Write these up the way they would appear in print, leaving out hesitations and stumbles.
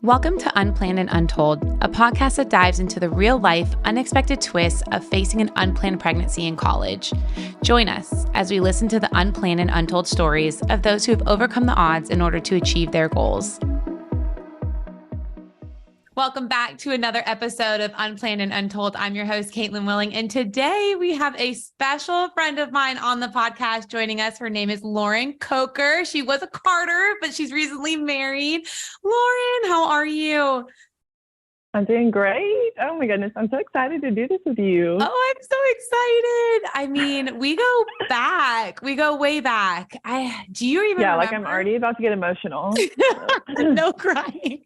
Welcome to Unplanned and Untold, a podcast that dives into the real life, unexpected twists of facing an unplanned pregnancy in college. Join us as we listen to the unplanned and untold stories of those who have overcome the odds in order to achieve their goals. Welcome back to another episode of Unplanned and Untold. I'm your host, Caitlin Willing, and today we have a special friend of mine on the podcast joining us. Her name is Lauren Coker. She was a Carter, but she's recently married. Lauren, how are you? I'm doing great. Oh my goodness. I'm so excited to do this with you. Oh, I'm so excited. I mean, we go back. We go way back. Do you even remember? Like I'm already about to get emotional. No crying.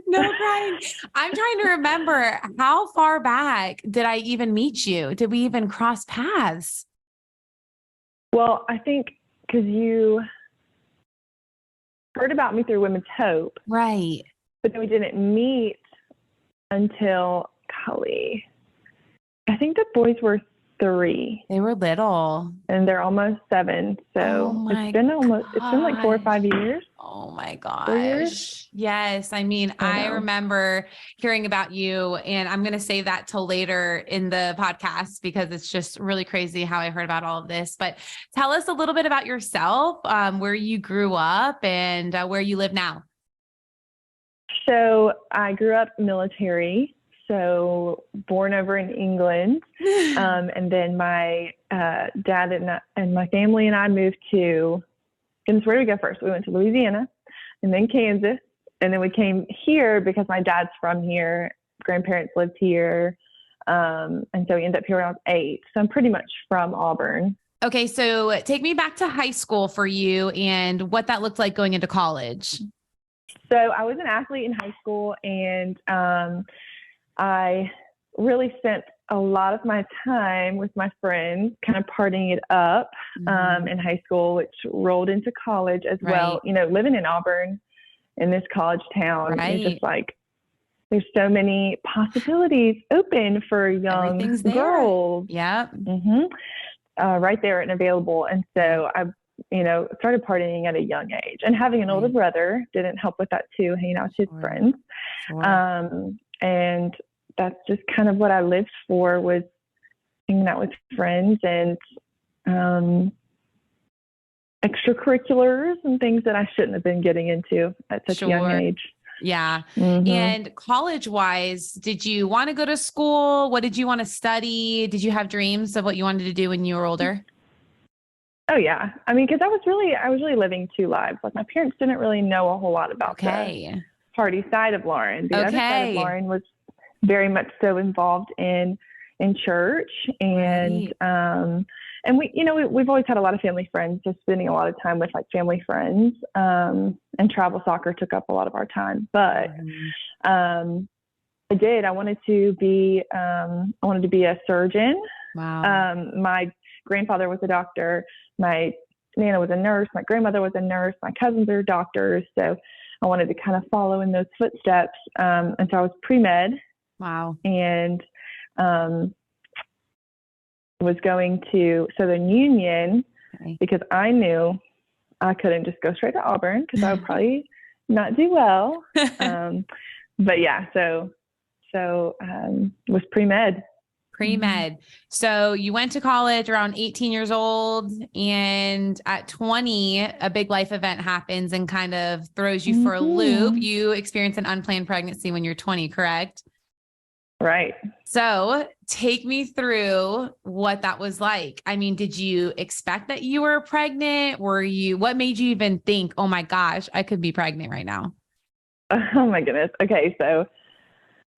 No crying. I'm trying to remember, how far back did I even meet you? Did we even cross paths? Well, I think because you heard about me through Women's Hope. Right. But then we didn't meet until, golly, I think the boys were 3. They were little. And they're almost 7. So it's been like 4 or 5 years. Oh my gosh. Yes. I mean, I remember hearing about you, and I'm going to save that till later in the podcast because it's just really crazy how I heard about all of this. But tell us a little bit about yourself, where you grew up and where you live now. So I grew up military. So born over in England, and then my dad and my family and I moved to, goodness, where did we go first? We went to Louisiana and then Kansas, and then we came here because my dad's from here, grandparents lived here, and so we ended up here when I was 8. So I'm pretty much from Auburn. Okay, so take me back to high school for you and what that looked like going into college. So I was an athlete in high school, and I really spent a lot of my time with my friends kind of partying it up in high school, which rolled into college as well. You know, living in Auburn in this college town, it's just like there's so many possibilities open for young girls. Yeah. Right there and available. And so I started partying at a young age, and having an older brother didn't help with that too, hanging out with his friends. And that's just kind of what I lived for, was hanging out with friends and extracurriculars and things that I shouldn't have been getting into at such a young age. Yeah. And college-wise, did you want to go to school? What did you want to study? Did you have dreams of what you wanted to do when you were older? Oh yeah. I mean, because I was really living 2 lives. Like, my parents didn't really know a whole lot about the party side of Lauren. The other side of Lauren was very much so involved in church, and we've always had a lot of family friends, just spending a lot of time with like family friends, and travel soccer took up a lot of our time. But I wanted to be a surgeon. Wow. My grandfather was a doctor. My Nana was a nurse. My grandmother was a nurse. My cousins are doctors. So I wanted to kind of follow in those footsteps. And so I was pre-med. Wow. And was going to Southern Union because I knew I couldn't just go straight to Auburn because I would probably not do well. But yeah, so was pre-med. Pre-med. So you went to college around 18 years old, and at 20, a big life event happens and kind of throws you for a loop. You experience an unplanned pregnancy when you're 20, correct? Right. So take me through what that was like. I mean, did you expect that you were pregnant? What made you even think, oh my gosh, I could be pregnant right now? Oh my goodness. Okay. So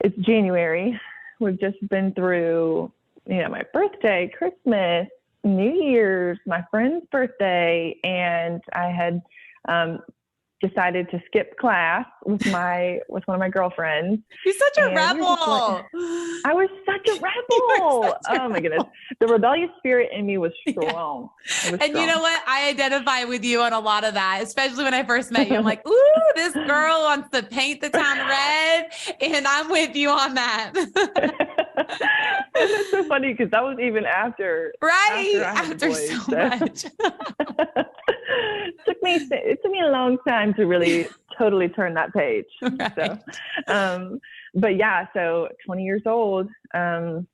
it's January. We've just been through, my birthday, Christmas, New Year's, my friend's birthday, and I had decided to skip class with one of my girlfriends. You're such a rebel. I was such a rebel. Oh my goodness. The rebellious spirit in me was strong. Yeah. You know what? I identify with you on a lot of that, especially when I first met you. I'm like, ooh, this girl wants to paint the town red, and I'm with you on that. And it's so funny because that was even after. Right. After so much. It took me a long time to really totally turn that page. Right. So, but yeah, so 20 years old, I'm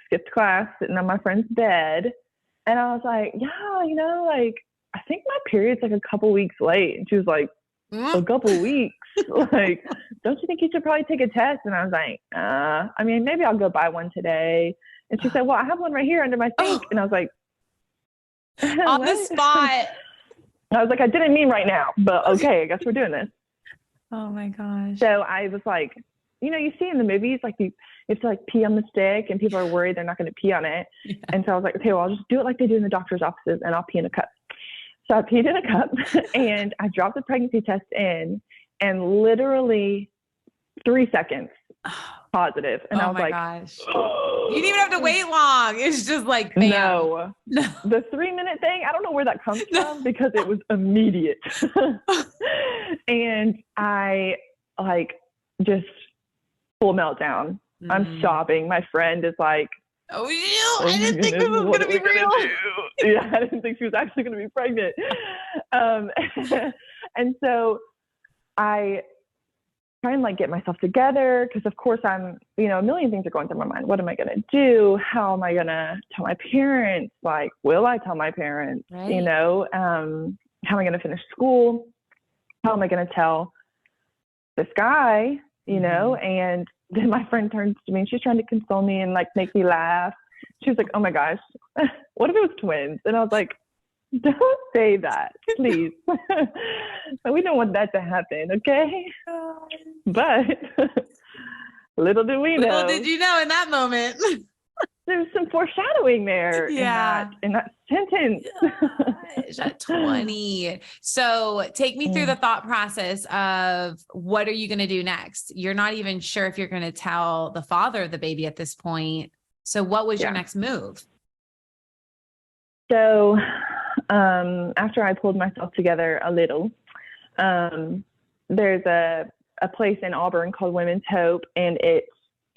skipped class, sitting on my friend's bed. And I was like, yeah, like, I think my period's like a couple weeks late. And she was like, a couple weeks? Like, don't you think you should probably take a test? And I was like, I mean, maybe I'll go buy one today. And she said, well, I have one right here under my sink. And I was like, on the spot. I was like, I didn't mean right now, but okay, I guess we're doing this. Oh my gosh. So I was like, you see in the movies, like you have to like pee on the stick and people are worried they're not going to pee on it. Yeah. And so I was like, okay, well, I'll just do it like they do in the doctor's offices and I'll pee in a cup. So I peed in a cup and I dropped the pregnancy test in, and literally 3 seconds positive. And I was like, gosh. You didn't even have to wait long. It's just like, bam. No. The 3-minute thing, I don't know where that comes from because it was immediate. And I like just full meltdown. I'm sobbing. My friend is like, oh, I didn't think this was going to be real. Yeah, I didn't think she was actually going to be pregnant. And so I try and like get myself together because of course I'm, a million things are going through my mind. What am I going to do? How am I going to tell my parents? Like, will I tell my parents? Right. How am I going to finish school? How am I going to tell this guy, and then my friend turns to me and she's trying to console me and like make me laugh. She was like, oh my gosh, what if it was twins? And I was like, don't say that, please. We don't want that to happen, okay? But little did we know. Little did you know in that moment. There was some foreshadowing there in that sentence. Gosh, at 20. So take me through the thought process of what are you going to do next? You're not even sure if you're going to tell the father of the baby at this point. So what was your next move? So after I pulled myself together a little, there's a place in Auburn called Women's Hope, and it's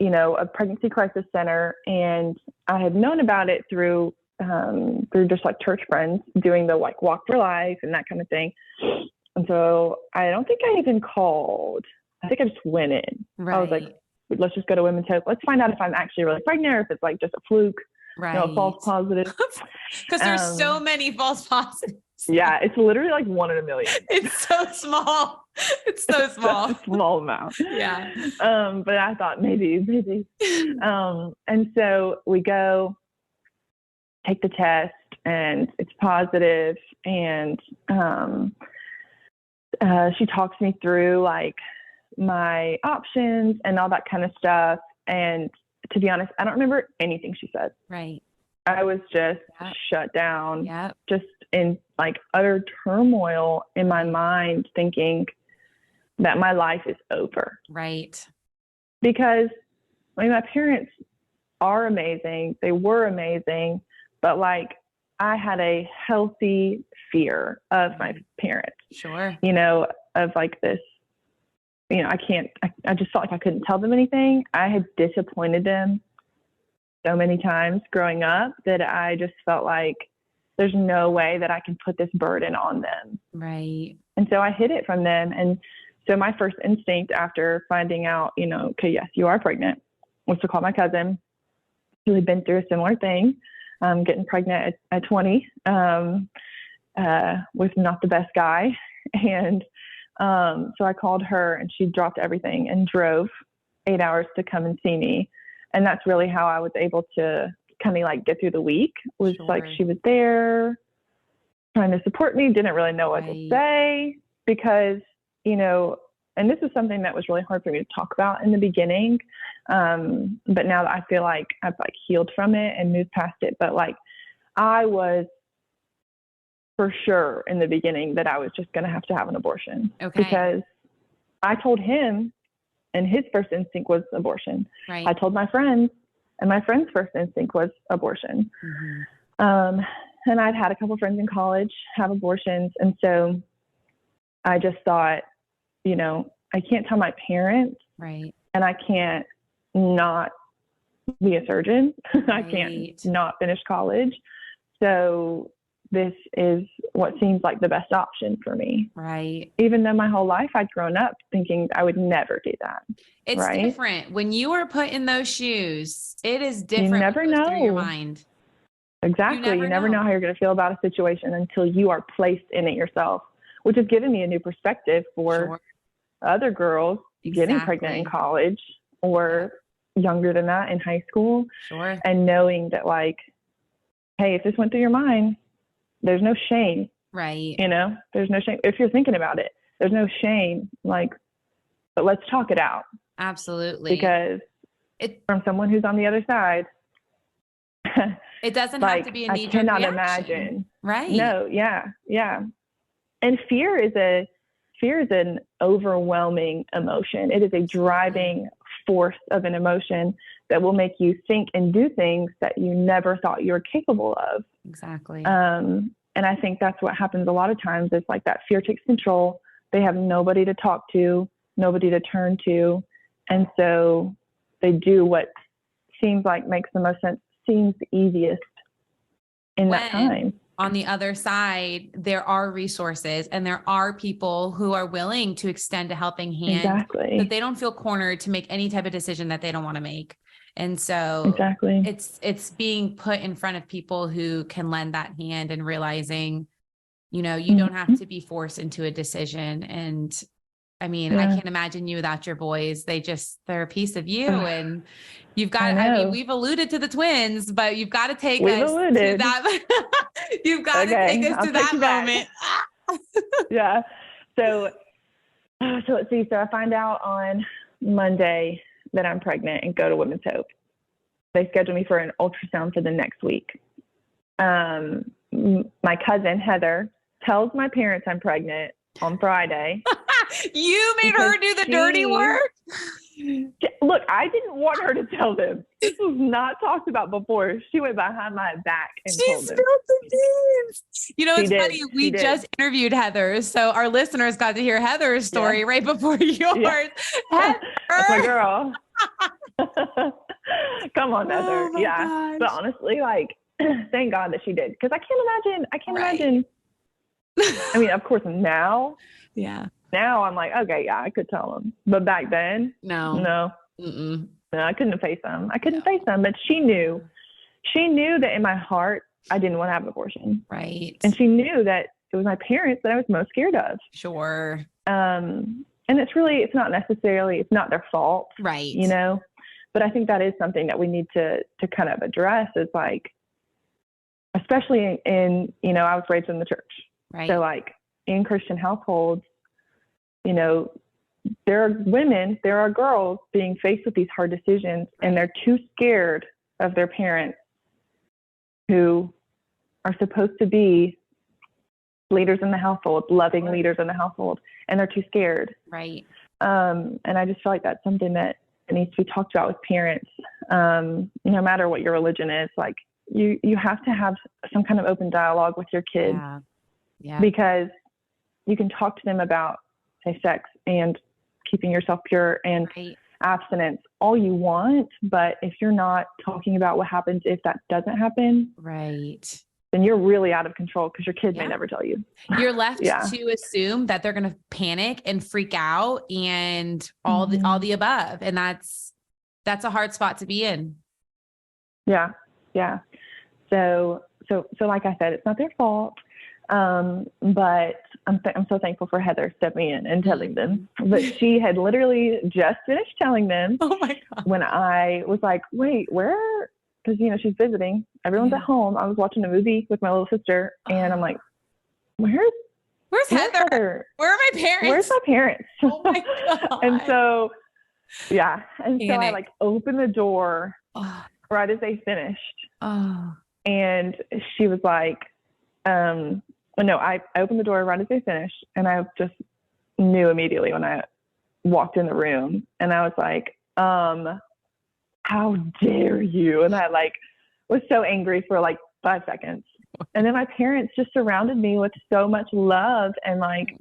a pregnancy crisis center. And I had known about it through just like church friends doing the like walk for life and that kind of thing. And so I don't think I even called. I think I just went in. Right. I was like, let's just go to Women's Hope. Let's find out if I'm actually really pregnant or if it's like just a fluke, a false positive. Because there's so many false positives. Yeah, it's literally like 1 in a million. It's so small. It's so small. A small amount. Yeah. But I thought maybe. And so we go take the test and it's positive. And she talks me through like my options and all that kind of stuff. And to be honest, I don't remember anything she said. Right. I was just shut down, just in like utter turmoil in my mind, thinking that my life is over. Right. Because my parents are amazing. They were amazing, but like I had a healthy fear of my parents. Sure. Of like this, I just felt like I couldn't tell them anything. I had disappointed them so many times growing up that I just felt like there's no way that I can put this burden on them. Right. And so I hid it from them. And so my first instinct after finding out, okay, yes, you are pregnant, was to call my cousin who had been through a similar thing, getting pregnant at 20, with not the best guy. And so I called her and she dropped everything and drove 8 hours to come and see me. And that's really how I was able to kind of like get through the week, was like she was there trying to support me, didn't really know what to say because, and this is something that was really hard for me to talk about in the beginning. But now that I feel like I've like healed from it and moved past it, but like I was for sure in the beginning that I was just going to have an abortion because I told him, and his first instinct was abortion. Right. I told my friends, and my friend's first instinct was abortion. Mm-hmm. And I'd had a couple friends in college have abortions. And so I just thought, I can't tell my parents. Right. And I can't not be a surgeon. Right. I can't not finish college. So this is what seems like the best option for me. Right. Even though my whole life I'd grown up thinking I would never do that. It's right? different. When you are put in those shoes, it is different. You never know. Through your mind. Exactly. You never know how you're going to feel about a situation until you are placed in it yourself, which has given me a new perspective for other girls getting pregnant in college or younger than that in high school. And knowing that, like, hey, if this went through your mind, there's no shame. Right. You know, there's no shame. If you're thinking about it, there's no shame. Like, but let's talk it out. Absolutely. Because from someone who's on the other side, it doesn't have to be a knee-jerk reaction. I cannot imagine. Right. No. Yeah. Yeah. And fear is an overwhelming emotion. It is a driving force of an emotion that will make you think and do things that you never thought you were capable of. Exactly. And I think that's what happens a lot of times. It's like that fear takes control. They have nobody to talk to, nobody to turn to. And so they do what seems like makes the most sense, seems the easiest in that time. On the other side, there are resources and there are people who are willing to extend a helping hand. Exactly. So they don't feel cornered to make any type of decision that they don't want to make. And so exactly. it's being put in front of people who can lend that hand and realizing, you know, you don't have to be forced into a decision. And I mean, I can't imagine you without your boys. They're a piece of you, and you've got, I mean, we've alluded to the twins, but you've got to take us to that. You've got to take us to that moment. Yeah. So let's see. So I find out on Monday that I'm pregnant and go to Women's Hope. They schedule me for an ultrasound for the next week. My cousin, Heather, tells my parents I'm pregnant on Friday. You made her do the dirty work? Look, I didn't want her to tell them. This was not talked about before. She went behind my back and told them. You know, it's funny. We just interviewed Heather, so our listeners got to hear Heather's story right before yours. Yeah. Heather. That's my girl. Come on, Heather. Gosh. But honestly, like, thank God that she did, because I can't imagine. I mean, of course, now. Yeah. Now I'm like, okay, yeah, I could tell them. But back then, no, I couldn't face them. But she knew that in my heart, I didn't want to have an abortion. Right. And she knew that it was my parents that I was most scared of. Sure. And it's not their fault. Right. You know, but I think that is something that we need to kind of address, is like, especially in, you know, I was raised in the church. Right. So like in Christian households, you know, there are girls being faced with these hard decisions, and they're too scared of their parents who are supposed to be leaders in the household, loving leaders in the household, and they're too scared. Right. And I just feel like that's something that needs to be talked about with parents. No matter what your religion is, like you have to have some kind of open dialogue with your kids. Yeah. Because you can talk to them about safe sex and keeping yourself pure and abstinence all you want, but if you're not talking about what happens if that doesn't happen, right, then you're really out of control, because your kids may never tell you. You're left to assume that they're going to panic and freak out and all the above, and that's a hard spot to be in. Yeah. So like I said, it's not their fault. But I'm so thankful for Heather stepping in and telling them. But she had literally just finished telling them. Oh my God. When I was like, wait, where? Because, you know, she's visiting. Everyone's at home. I was watching a movie with my little sister, and I'm like, where's Heather? Where are my parents? Where's my parents? Oh my God. And so I like opened the door right as they finished. And she was like, I opened the door right as they finished, and I just knew immediately when I walked in the room, and I was like, how dare you? And I like was so angry for like 5 seconds. And then my parents just surrounded me with so much love and like,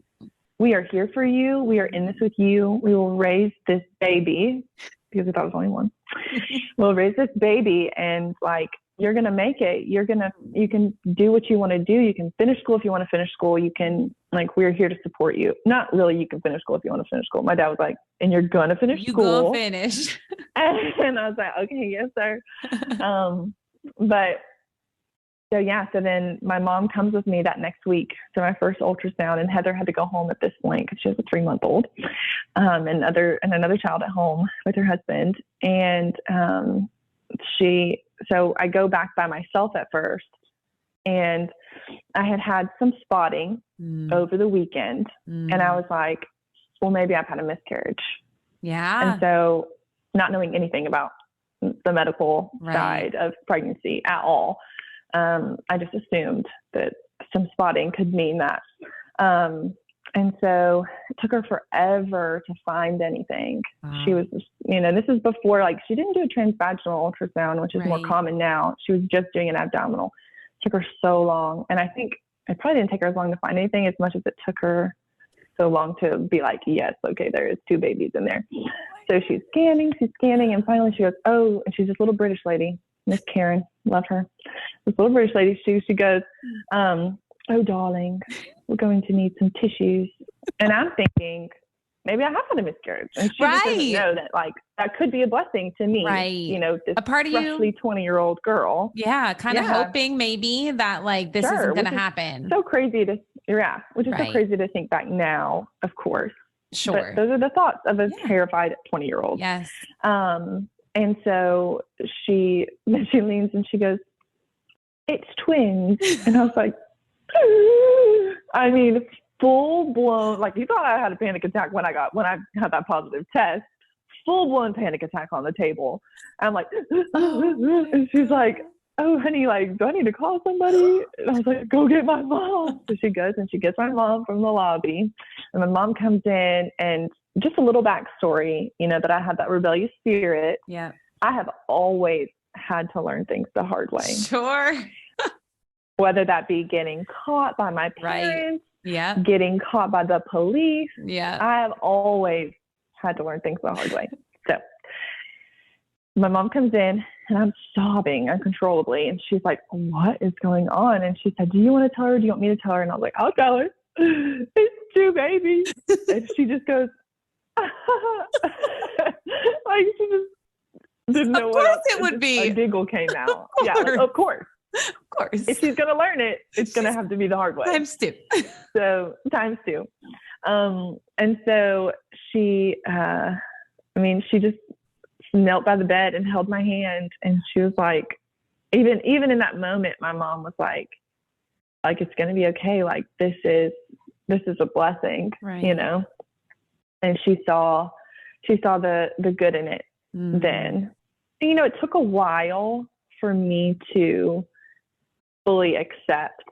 we are here for you. We are in this with you. We will raise this baby, because I thought it was only one. We'll raise this baby, and like, you're going to make it. You can do what you want to do. You can finish school if you want to finish school. You can, like, we're here to support you. Not really, you can finish school if you want to finish school. My dad was like, and you're going to finish school. You go finish. And I was like, okay, yes, sir. But so then my mom comes with me that next week to my first ultrasound, and Heather had to go home at this point because she has a 3-month-old, and another child at home with her husband. And, so I go back by myself at first, and I had some spotting over the weekend, and I was like, well, maybe I've had a miscarriage. Yeah. And so, not knowing anything about the medical side of pregnancy at all, I just assumed that some spotting could mean that. And so it took her forever to find anything. Wow. She was just, this is before, like, she didn't do a transvaginal ultrasound, which is more common now. She was just doing an abdominal. It took her so long. And I think it probably didn't take her as long to find anything as much as it took her so long to be like, yes, okay, there is 2 babies in there. So she's scanning, and finally she goes, oh, and she's this little British lady, Miss Karen, love her. This little British lady, she goes, oh, darling, we're going to need some tissues. And I'm thinking, maybe I have had a miscarriage. And she just doesn't know that, like, that could be a blessing to me. This a part of roughly 20-year-old girl. Yeah, kind of hoping maybe that, like, this isn't going to happen. So crazy so crazy to think back now, of course. Sure. But those are the thoughts of a terrified 20-year-old. Yes. And so she leans and she goes, it's twins. And I was like, I mean, full blown, like, you thought I had a panic attack when I had that positive test, full blown panic attack on the table. I'm like, and she's like, oh, honey, like, do I need to call somebody? And I was like, go get my mom. So she goes and she gets my mom from the lobby, and my mom comes in, and just a little backstory, that I had that rebellious spirit. Yeah. I have always had to learn things the hard way. Sure. Whether that be getting caught by my parents, getting caught by the police. Yeah. I have always had to learn things the hard way. So my mom comes in, and I'm sobbing uncontrollably. And she's like, what is going on? And she said, do you want to tell her? Do you want me to tell her? And I was like, I'll tell her. It's 2 babies. And she just goes, like, she just didn't know what else it would be. A giggle came out. Yeah, like, of course. Of course. If she's going to learn it, it's going to have to be the hard way. Times 2. So, times 2. And so she just knelt by the bed and held my hand. And she was like, even in that moment, my mom was like, it's going to be okay. Like, this is a blessing, and she saw the good in it then. And, it took a while for me to fully accept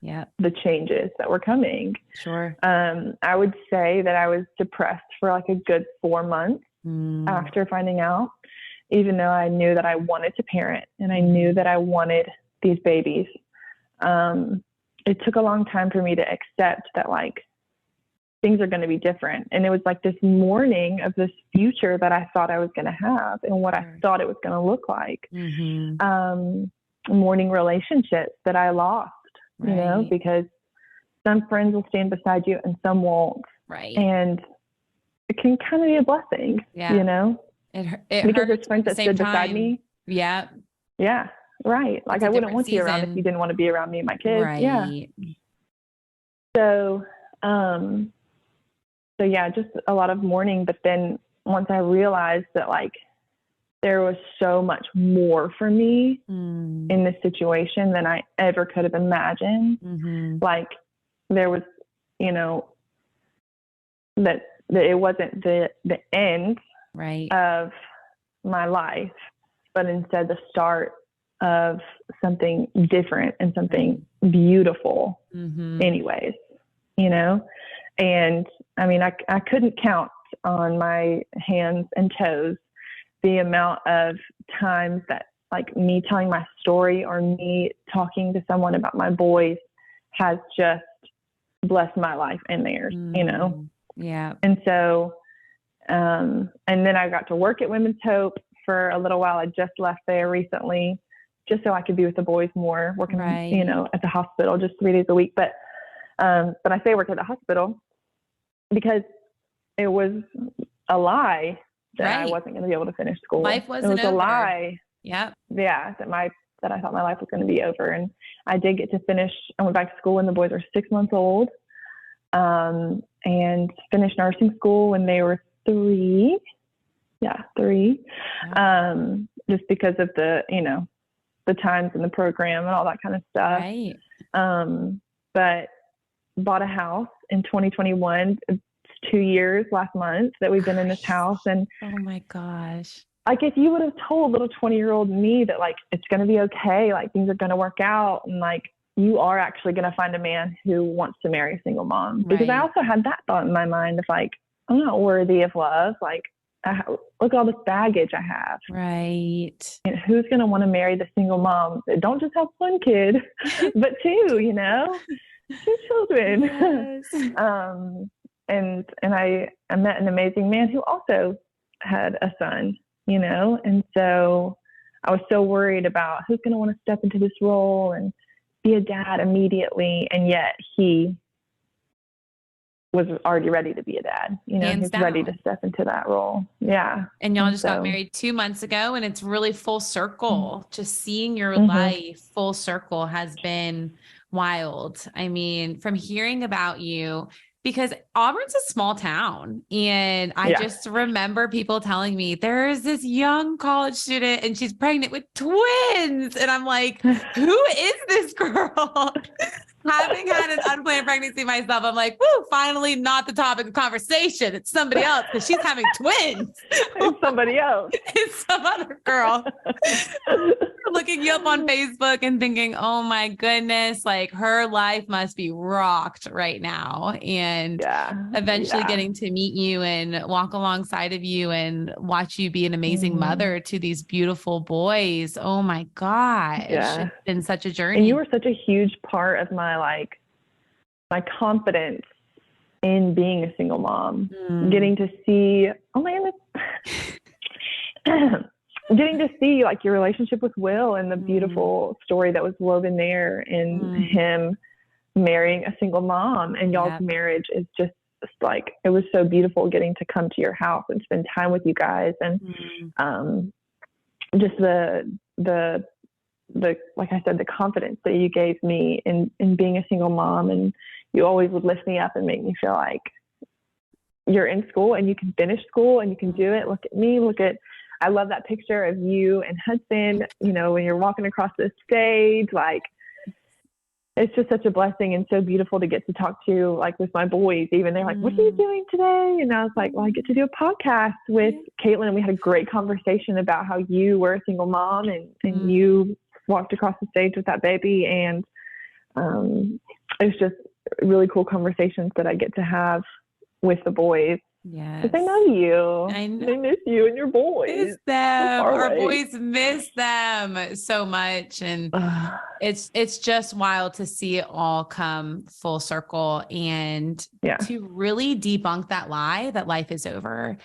the changes that were coming. Sure. I would say that I was depressed for like a good 4 months after finding out, even though I knew that I wanted to parent and I knew that I wanted these babies. It took a long time for me to accept that, like, things are going to be different. And it was like this mourning of this future that I thought I was going to have and what I thought it was going to look like. Mourning relationships that I lost, because some friends will stand beside you and some won't. Right. And it can kind of be a blessing, It because there's friends that stood beside me. Yeah. Yeah. Right. Like, I wouldn't want you around if you didn't want to be around me and my kids. Right. Yeah. So, just a lot of mourning. But then once I realized that, like, there was so much more for me in this situation than I ever could have imagined. Like, there was, that it wasn't the end of my life, but instead the start of something different and something beautiful anyways, and I mean, I couldn't count on my hands and toes the amount of times that, like, me telling my story or me talking to someone about my boys has just blessed my life and theirs, Yeah. And so, and then I got to work at Women's Hope for a little while. I just left there recently. just so I could be with the boys more, working, you know, at the hospital just 3 days a week. But I say work at the hospital because it was a lie that I wasn't going to be able to finish school. Life wasn't over. A lie. Yep. Yeah. That I thought my life was going to be over. And I did get to finish. I went back to school when the boys were 6 months old, and finished nursing school when they were 3. Yeah, 3. Yeah. Just because of the, you know, the times in the program and all that kind of stuff. Right. But bought a house in 2021. It's 2 years last month that we've been in this house. And oh my gosh. Like, if you would have told little 20-year-old me that, like, it's going to be okay, like, things are going to work out, and, like, you are actually going to find a man who wants to marry a single mom. Because I also had that thought in my mind of, like, I'm not worthy of love. Like, look at all this baggage I have. Right. And who's going to want to marry the single mom that don't just have one kid, but 2, you know, 2 children. Yes. And I met an amazing man who also had a son. You know, and so I was so worried about who's going to want to step into this role and be a dad immediately. And yet he was already ready to be a dad, you know, he's ready to step into that role. Yeah. And y'all just got married 2 months ago, and it's really full circle. Mm-hmm. Just seeing your life full circle has been wild. I mean, from hearing about you, because Auburn's a small town, and I just remember people telling me there's this young college student and she's pregnant with twins. And I'm like, who is this girl? Having had an unplanned pregnancy myself, I'm like, woo, finally not the topic of conversation. It's somebody else, because she's having twins. It's somebody else. It's some other girl. Looking you up on Facebook and thinking, oh my goodness, like, her life must be rocked right now. And eventually getting to meet you and walk alongside of you and watch you be an amazing mother to these beautiful boys. Oh my gosh. It's been such a journey. And you were such a huge part of my confidence in being a single mom, getting to see, getting to see, like, your relationship with Will and the beautiful story that was woven there in him marrying a single mom, and y'all's marriage is just like, it was so beautiful getting to come to your house and spend time with you guys. And just the like I said, the confidence that you gave me in being a single mom, and you always would lift me up and make me feel like you're in school and you can finish school and you can do it. Look at me, I love that picture of you and Hudson, you know, when you're walking across the stage. Like, it's just such a blessing and so beautiful to get to talk to, like, with my boys. Even they're like, what are you doing today? And I was like, well, I get to do a podcast with Caitlin. And we had a great conversation about how you were a single mom and you walked across the stage with that baby. And it's just really cool conversations that I get to have with the boys. Yes. Because they know you. I know. They miss you and your boys. Miss them. Our boys miss them so much. And it's just wild to see it all come full circle, and to really debunk that lie that life is over.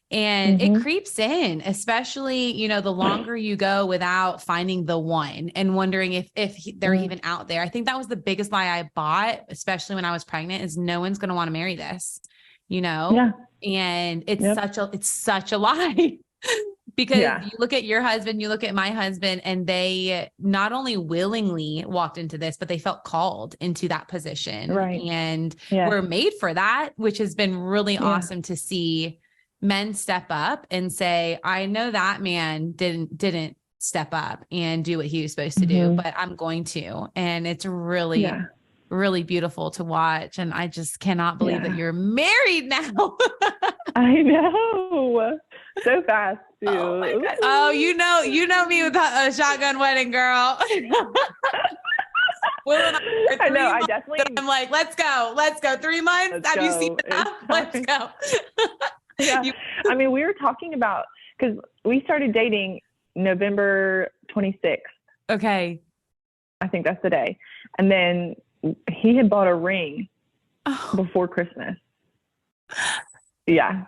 And it creeps in, especially, you know, the longer you go without finding the one and wondering if they're even out there. I think that was the biggest lie I bought, especially when I was pregnant, is no one's going to want to marry this, you know? Yeah. And it's such a lie. Because you look at your husband, you look at my husband, and they not only willingly walked into this, but they felt called into that position. Right. And were made for that, which has been really awesome to see men step up and say, I know that man didn't step up and do what he was supposed to do, but I'm going to. And it's really, really beautiful to watch. And I just cannot believe that you're married now. I know. So fast too. Oh my God. Oh, you know me with a shotgun wedding, girl. I know. I definitely. I'm like, let's go. 3 months. Have you seen enough? Let's go. Yeah. I mean, we were talking about, because we started dating November 26th. Okay. I think that's the day. And then he had bought a ring before Christmas. Yeah.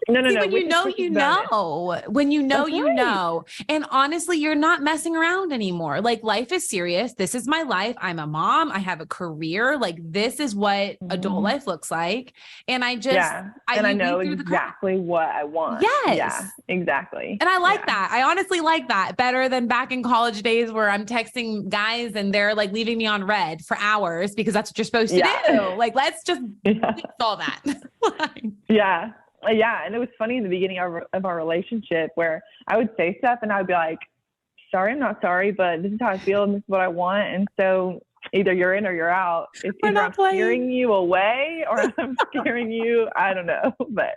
No. When you know, you know, when you know, you know. And honestly, you're not messing around anymore. Like life is serious. This is my life. I'm a mom. I have a career. Like this is what adult life looks like. And I know exactly what I want. Yes. Yeah, exactly. And I like that. I honestly like that better than back in college days where I'm texting guys and they're like leaving me on red for hours because that's what you're supposed to do. Like, let's just all that. Yeah. And it was funny in the beginning of our relationship where I would say stuff and I would be like, sorry, I'm not sorry, but this is how I feel and this is what I want. And so either you're in or you're out. It's either I'm scaring you away or I'm scaring you. I don't know, but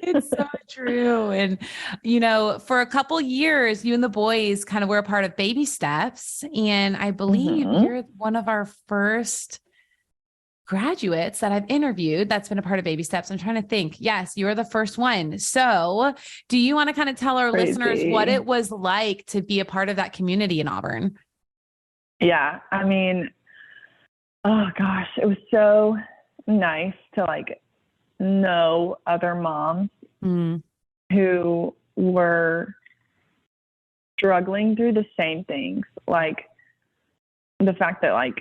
it's so true. And, you know, for a couple years, you and the boys kind of were a part of Baby Steps. And I believe you're one of our first graduates that I've interviewed that's been a part of Baby Steps. I'm trying to think. Yes, you're the first one. So do you want to kind of tell our listeners what it was like to be a part of that community in Auburn? Yeah. I mean, oh gosh, it was so nice to like know other moms who were struggling through the same things. Like the fact that like,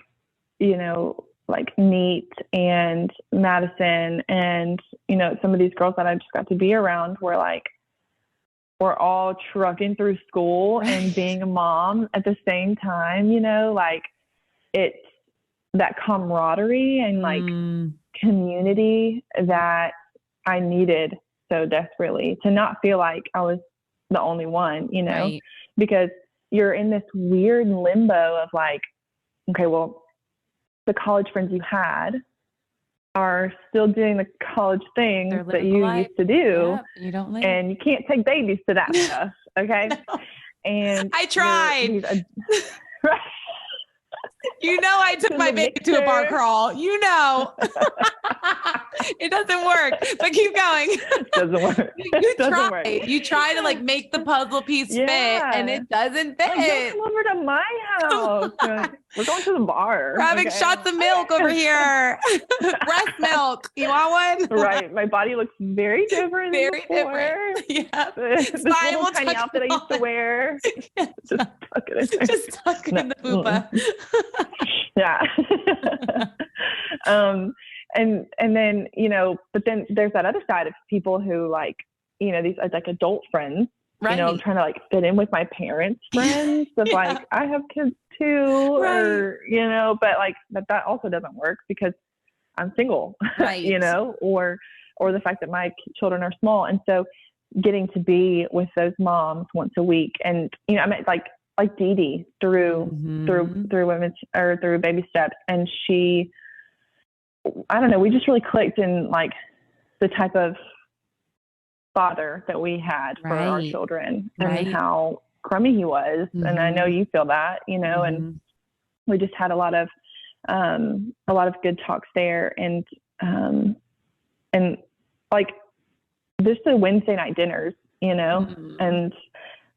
you know, like Neat and Madison and, you know, some of these girls that I just got to be around were like, we're all trucking through school and being a mom at the same time, you know, like it's that camaraderie and like community that I needed so desperately, to not feel like I was the only one, you know, because you're in this weird limbo of like, okay, well, the college friends you had are still doing the college things that you used to do. You don't leave. And you can't take babies to that stuff. Okay. No. And I tried. You know, I took my baby to a bar crawl, you know, it doesn't work, but keep going. It doesn't work. You try to like make the puzzle piece fit and it doesn't fit. Like, come over to my house. We're going to the bar. We're having shots of milk over here. Breast milk. You want one? Right. My body looks very different. Very different. Yeah. This little tiny outfit I used to wear. Just tuck it in there. Just tuck it in the fupa. Yeah. And then, you know, but then there's that other side of people who like, you know, these like adult friends, you know, I'm trying to like fit in with my parents' friends of like, I have kids too, or, you know, but like that also doesn't work because I'm single, you know, or the fact that my children are small. And so getting to be with those moms once a week and, you know, I mean, like Dee Dee through women's or through Baby Steps. And she, I don't know, we just really clicked in like the type of father that we had for our children and how crummy he was. And I know you feel that, you know, and we just had a lot of good talks there and like just the Wednesday night dinners, you know, and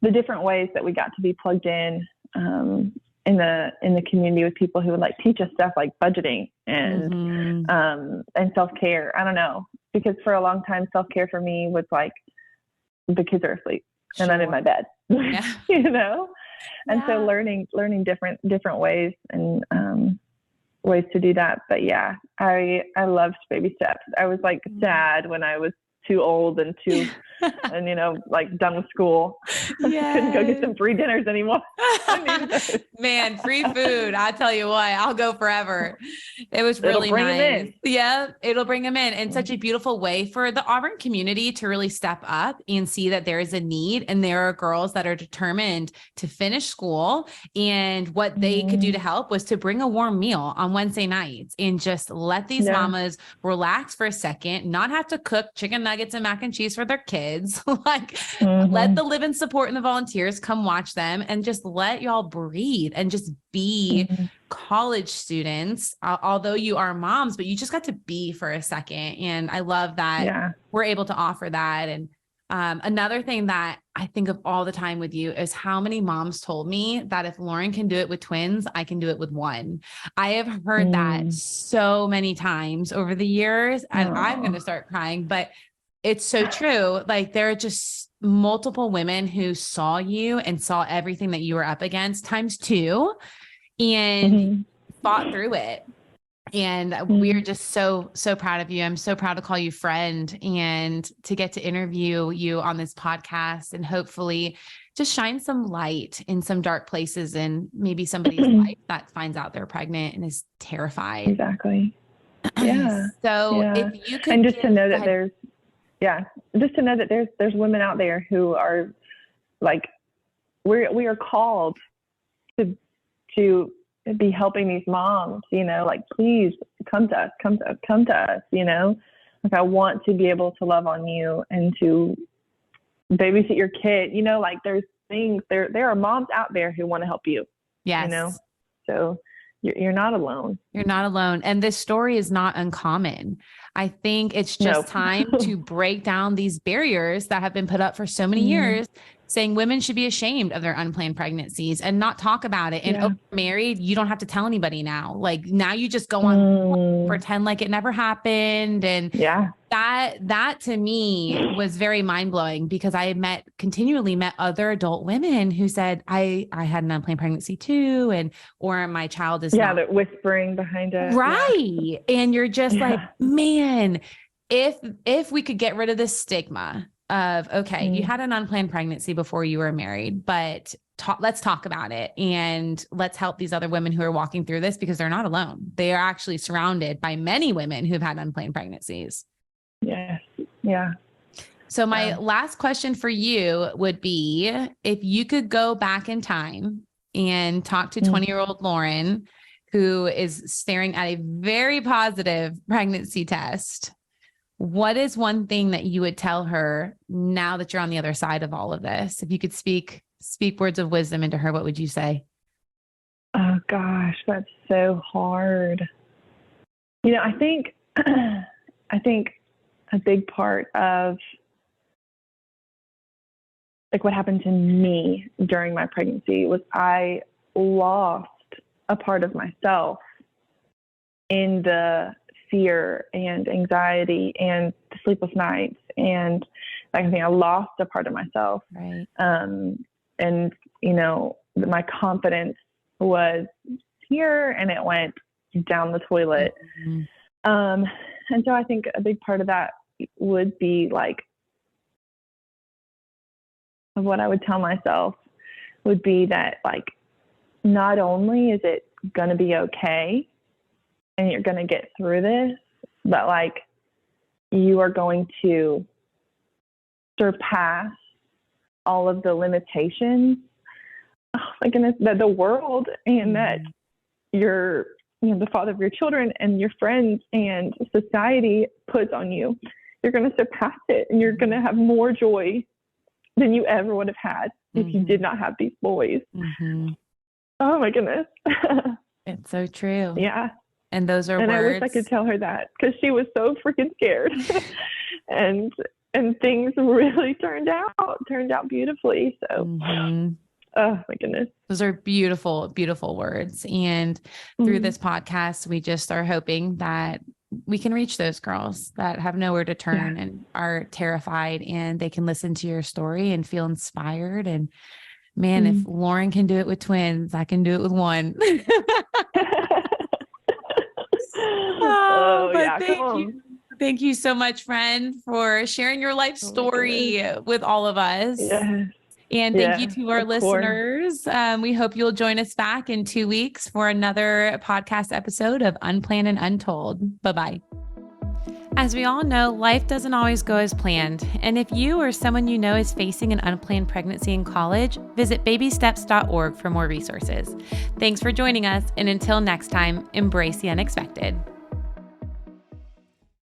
the different ways that we got to be plugged in the community with people who would like teach us stuff like budgeting and self-care. I don't know, because for a long time, self-care for me was like the kids are asleep and I'm in my bed, you know? And so learning different ways and ways to do that. But yeah, I loved Baby Steps. I was like sad when I was too old and too, and you know, like done with school. Couldn't go get some free dinners anymore. Man, free food. I tell you what, I'll go forever. It was really nice. Yeah, it'll bring them in. And such a beautiful way for the Auburn community to really step up and see that there is a need. And there are girls that are determined to finish school. And what they could do to help was to bring a warm meal on Wednesday nights and just let these mamas relax for a second, not have to cook chicken nuggets and mac and cheese for their kids. Like let the live and support and the volunteers come watch them and just let y'all breathe and just be college students, although you are moms, but you just got to be for a second. And I love that we're able to offer that. And another thing that I think of all the time with you is how many moms told me that if Lauren can do it with twins, I can do it with one. I have heard that so many times over the years, and I'm going to start crying, but it's so true. Like there are just multiple women who saw you and saw everything that you were up against times two and fought through it. And we're just so proud of you. I'm so proud to call you friend and to get to interview you on this podcast and hopefully just shine some light in some dark places in maybe somebody's life that finds out they're pregnant and is terrified. Exactly. Yeah. So if you could, and just to know that there's women out there who are like, we are called to be helping these moms, like, please come to us, like I want to be able to love on you and to babysit your kid, like there's things there are moms out there who want to help you. Yes. So you're not alone. You're not alone. And this story is not uncommon. I think it's just time to break down these barriers that have been put up for so many years, saying women should be ashamed of their unplanned pregnancies and not talk about it. And if you're married, you don't have to tell anybody now. Like now you just go on, pretend like it never happened. And that to me was very mind blowing because I continually met other adult women who said, I had an unplanned pregnancy too. Or my child is not. They're whispering behind it. Right. And you're just like, man, if we could get rid of this stigma of, okay, you had an unplanned pregnancy before you were married, but let's talk about it and let's help these other women who are walking through this because they're not alone. They are actually surrounded by many women who've had unplanned pregnancies. Yes. Yeah. So my last question for you would be, if you could go back in time and talk to 20-year-old Lauren, who is staring at a very positive pregnancy test, what is one thing that you would tell her now that you're on the other side of all of this? If you could speak words of wisdom into her, what would you say? Oh gosh, that's so hard. I think a big part of like what happened to me during my pregnancy was I lost a part of myself in the fear and anxiety and the sleepless nights. And like, I think I lost a part of myself. Right. And, my confidence was here and it went down the toilet. And so I think a big part of that would be like, what I would tell myself would be that like, not only is it going to be okay and you're going to get through this, but like you are going to surpass all of the limitations, oh my goodness, that the world and that your, the father of your children and your friends and society puts on you. You're going to surpass it and you're going to have more joy than you ever would have had if you did not have these boys. Oh my goodness. It's so true. Yeah. And those are words. I wish I could tell her that because she was so freaking scared. and things really turned out beautifully. So, oh my goodness. Those are beautiful, beautiful words. And through this podcast, we just are hoping that we can reach those girls that have nowhere to turn and are terrified, and they can listen to your story and feel inspired. And man, if Lauren can do it with twins, I can do it with one. Thank you so much, friend, for sharing your life story with all of us. Yes. And thank you to our listeners. We hope you'll join us back in 2 weeks for another podcast episode of Unplanned and Untold. Bye-bye. As we all know, life doesn't always go as planned. And if you or someone you know is facing an unplanned pregnancy in college, visit babysteps.org for more resources. Thanks for joining us. And until next time, embrace the unexpected.